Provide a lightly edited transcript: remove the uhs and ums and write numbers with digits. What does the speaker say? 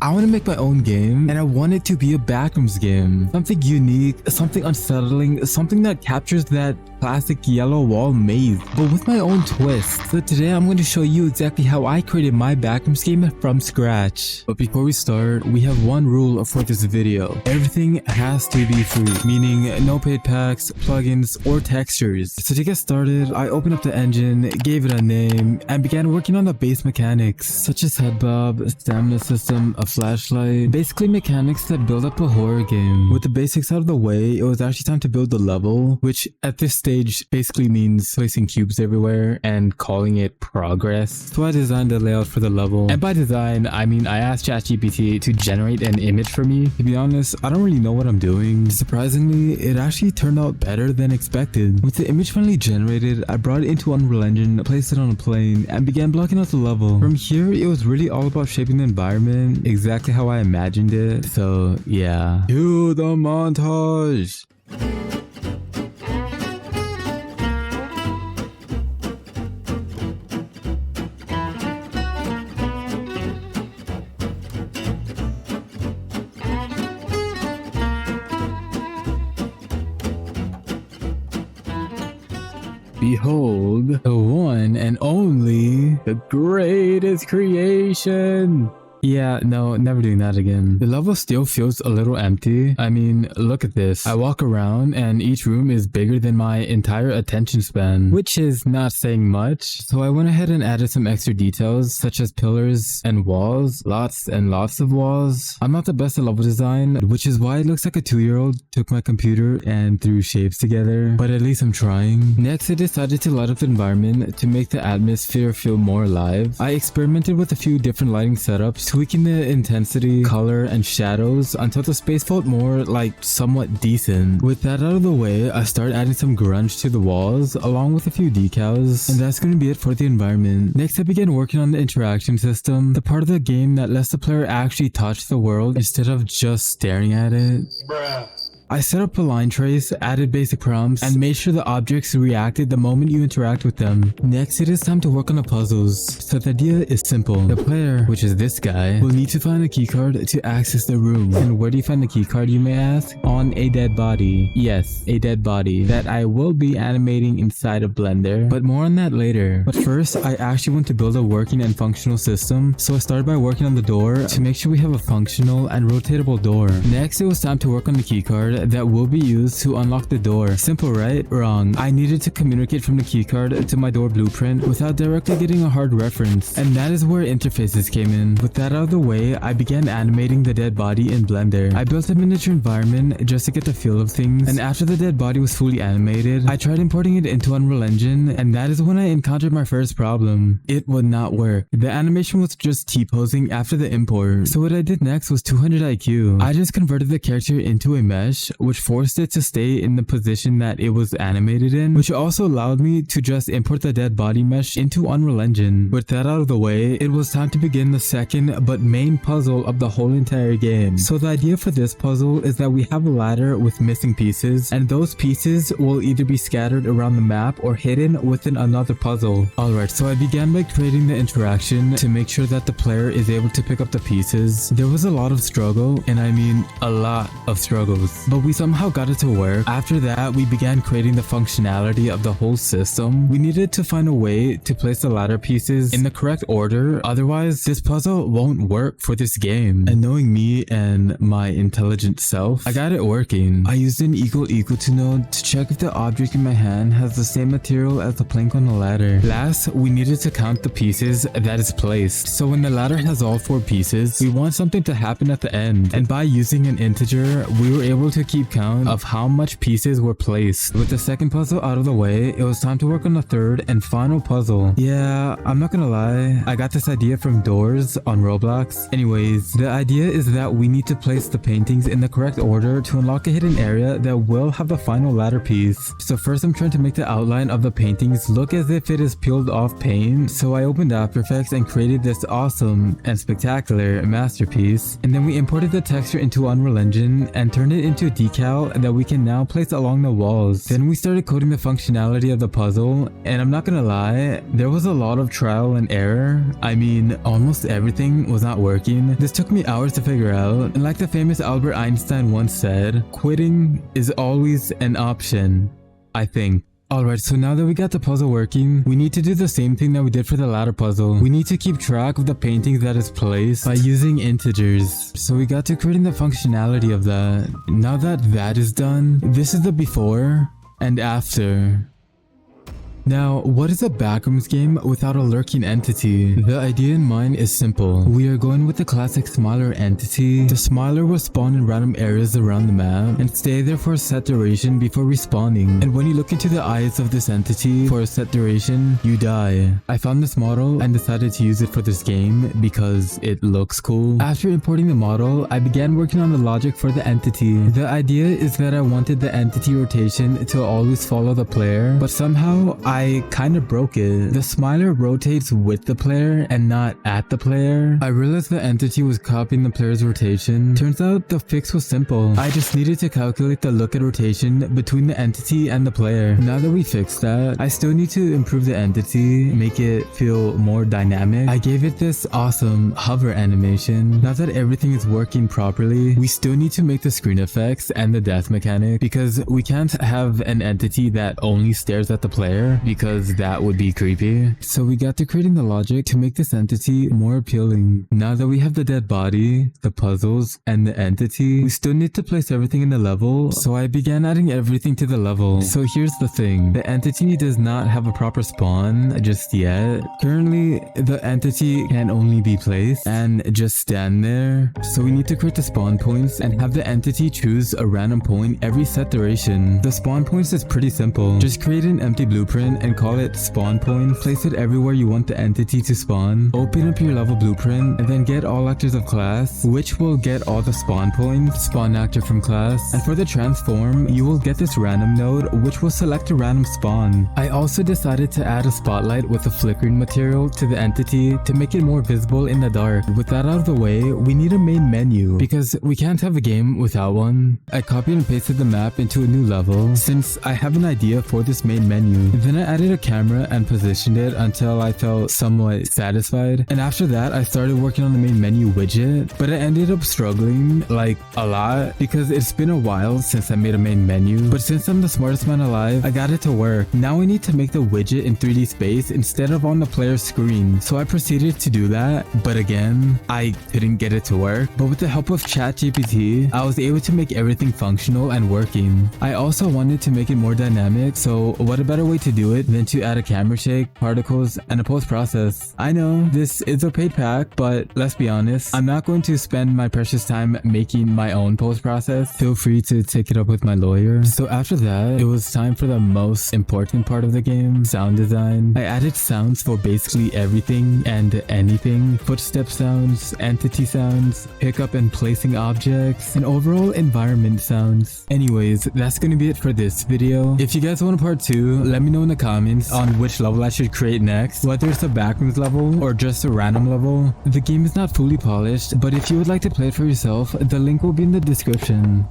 I want to make my own game, and I want it to be a Backrooms game. Something unique, something unsettling, something that captures that classic yellow wall maze, but with my own twist. So today I'm going to show you exactly how I created my Backrooms game from scratch. But before we start, we have one rule for this video. Everything has to be free, meaning no paid packs, plugins, or textures. So to get started, I opened up the engine, gave it a name, and began working on the base mechanics, such as head bob, stamina system, a flashlight, basically mechanics that build up a horror game. With the basics out of the way, it was actually time to build the level, which at this stage basically means placing cubes everywhere and calling it progress. So I designed the layout for the level, and by design I mean I asked ChatGPT to generate an image for me. To be honest, I don't really know what I'm doing. Surprisingly, it actually turned out better than expected. With the image finally generated, I brought it into Unreal Engine, placed it on a plane, and began blocking out the level. From here, it was really all about shaping the environment exactly how I imagined it. So yeah, cue the montage. Behold, the one and only, the greatest creation. Yeah, no, never doing that again. The level still feels a little empty. I mean, look at this. I walk around and each room is bigger than my entire attention span, which is not saying much. So I went ahead and added some extra details such as pillars and walls, lots and lots of walls. I'm not the best at level design, which is why it looks like a 2-year-old took my computer and threw shapes together, but at least I'm trying. Next, I decided to light up the environment to make the atmosphere feel more alive. I experimented with a few different lighting setups, tweaking the intensity, color, and shadows until the space felt more like somewhat decent. With that out of the way, I started adding some grunge to the walls along with a few decals, and that's going to be it for the environment. Next, I began working on the interaction system, the part of the game that lets the player actually touch the world instead of just staring at it. Bruh. I set up a line trace, added basic prompts, and made sure the objects reacted the moment you interact with them. Next, it is time to work on the puzzles. So the idea is simple. The player, which is this guy, will need to find a keycard to access the room. And where do you find the keycard, you may ask? On a dead body. Yes, a dead body that I will be animating inside of Blender, but more on that later. But first, I actually want to build a working and functional system, so I started by working on the door to make sure we have a functional and rotatable door. Next, it was time to work on the keycard that will be used to unlock the door. Simple, right? Wrong. I needed to communicate from the keycard to my door blueprint without directly getting a hard reference, and that is where interfaces came in. With that out of the way, I began animating the dead body in Blender. I built a miniature environment just to get the feel of things, and after the dead body was fully animated, I tried importing it into Unreal Engine, and that is when I encountered my first problem. It would not work. The animation was just T-posing after the import. So what I did next was 200 IQ. I just converted the character into a mesh, which forced it to stay in the position that it was animated in, which also allowed me to just import the dead body mesh into Unreal Engine. With that out of the way, it was time to begin the second but main puzzle of the whole entire game. So the idea for this puzzle is that we have a ladder with missing pieces, and those pieces will either be scattered around the map or hidden within another puzzle. Alright, so I began by creating the interaction to make sure that the player is able to pick up the pieces. There was a lot of struggle, and I mean a lot of struggles, but we somehow got it to work. After that, we began creating the functionality of the whole system. We needed to find a way to place the ladder pieces in the correct order, otherwise this puzzle won't work for this game. And knowing me and my intelligent self, I got it working. I used an == node to check if the object in my hand has the same material as the plank on the ladder. Last, we needed to count the pieces that is placed. So when the ladder has all 4 pieces, we want something to happen at the end, and by using an integer, we were able to keep count of how much pieces were placed. With the second puzzle out of the way, it was time to work on the third and final puzzle. Yeah, I'm not gonna lie, I got this idea from Doors on Roblox. Anyways, the idea is that we need to place the paintings in the correct order to unlock a hidden area that will have the final ladder piece. So first I'm trying to make the outline of the paintings look as if it is peeled off paint. So I opened After Effects and created this awesome and spectacular masterpiece, and then we imported the texture into Unreal Engine and turned it into a decal that we can now place along the walls. Then we started coding the functionality of the puzzle, and I'm not gonna lie, there was a lot of trial and error. I mean, almost everything was not working. This took me hours to figure out, and like the famous Albert Einstein once said, quitting is always an option, I think. Alright, so now that we got the puzzle working, we need to do the same thing that we did for the ladder puzzle. We need to keep track of the paintings that is placed by using integers. So we got to creating the functionality of that. Now that that is done, this is the before and after. Now, what is a Backrooms game without a lurking entity? The idea in mind is simple. We are going with the classic Smiler entity. The Smiler will spawn in random areas around the map and stay there for a set duration before respawning. And when you look into the eyes of this entity for a set duration, you die. I found this model and decided to use it for this game because it looks cool. After importing the model, I began working on the logic for the entity. The idea is that I wanted the entity rotation to always follow the player, but somehow I kind of broke it. The Smiler rotates with the player and not at the player. I realized the entity was copying the player's rotation. Turns out the fix was simple. I just needed to calculate the look at rotation between the entity and the player. Now that we fixed that, I still need to improve the entity, make it feel more dynamic. I gave it this awesome hover animation. Now that everything is working properly, we still need to make the screen effects and the death mechanic because we can't have an entity that only stares at the player because that would be creepy. So we got to creating the logic to make this entity more appealing. Now that we have the dead body, the puzzles, and the entity, we still need to place everything in the level, so I began adding everything to the level. So here's the thing, the entity does not have a proper spawn just yet. Currently, the entity can only be placed and just stand there. So we need to create the spawn points and have the entity choose a random point every set duration. The spawn points is pretty simple. Just create an empty blueprint and call it spawn point. Place it everywhere you want the entity to spawn. Open up your level blueprint and then get all actors of class, which will get all the spawn points, spawn actor from class. And for the transform, you will get this random node, which will select a random spawn. I also decided to add a spotlight with a flickering material to the entity to make it more visible in the dark. With that out of the way, we need a main menu because we can't have a game without one. I copied and pasted the map into a new level since I have an idea for this main menu. Then I added a camera and positioned it until I felt somewhat satisfied. And after that, I started working on the main menu widget, but I ended up struggling like a lot because it's been a while since I made a main menu. But since I'm the smartest man alive, I got it to work. Now I need to make the widget in 3D space instead of on the player's screen. So I proceeded to do that, but again, I couldn't get it to work. But with the help of ChatGPT, I was able to make everything functional and working. I also wanted to make it more dynamic, so what a better way to do it than to add a camera shake, particles, and a post-process. I know this is a paid pack, but let's be honest, I'm not going to spend my precious time making my own post-process. Feel free to take it up with my lawyer. So after that, it was time for the most important part of the game, sound design. I added sounds for basically everything and anything. Footstep sounds, entity sounds, pickup and placing objects, and overall environment sounds. Anyways, that's going to be it for this video. If you guys want a part 2, let me know in the comments on which level I should create next, whether it's a Backrooms level or just a random level. The game is not fully polished, but if you would like to play it for yourself, the link will be in the description.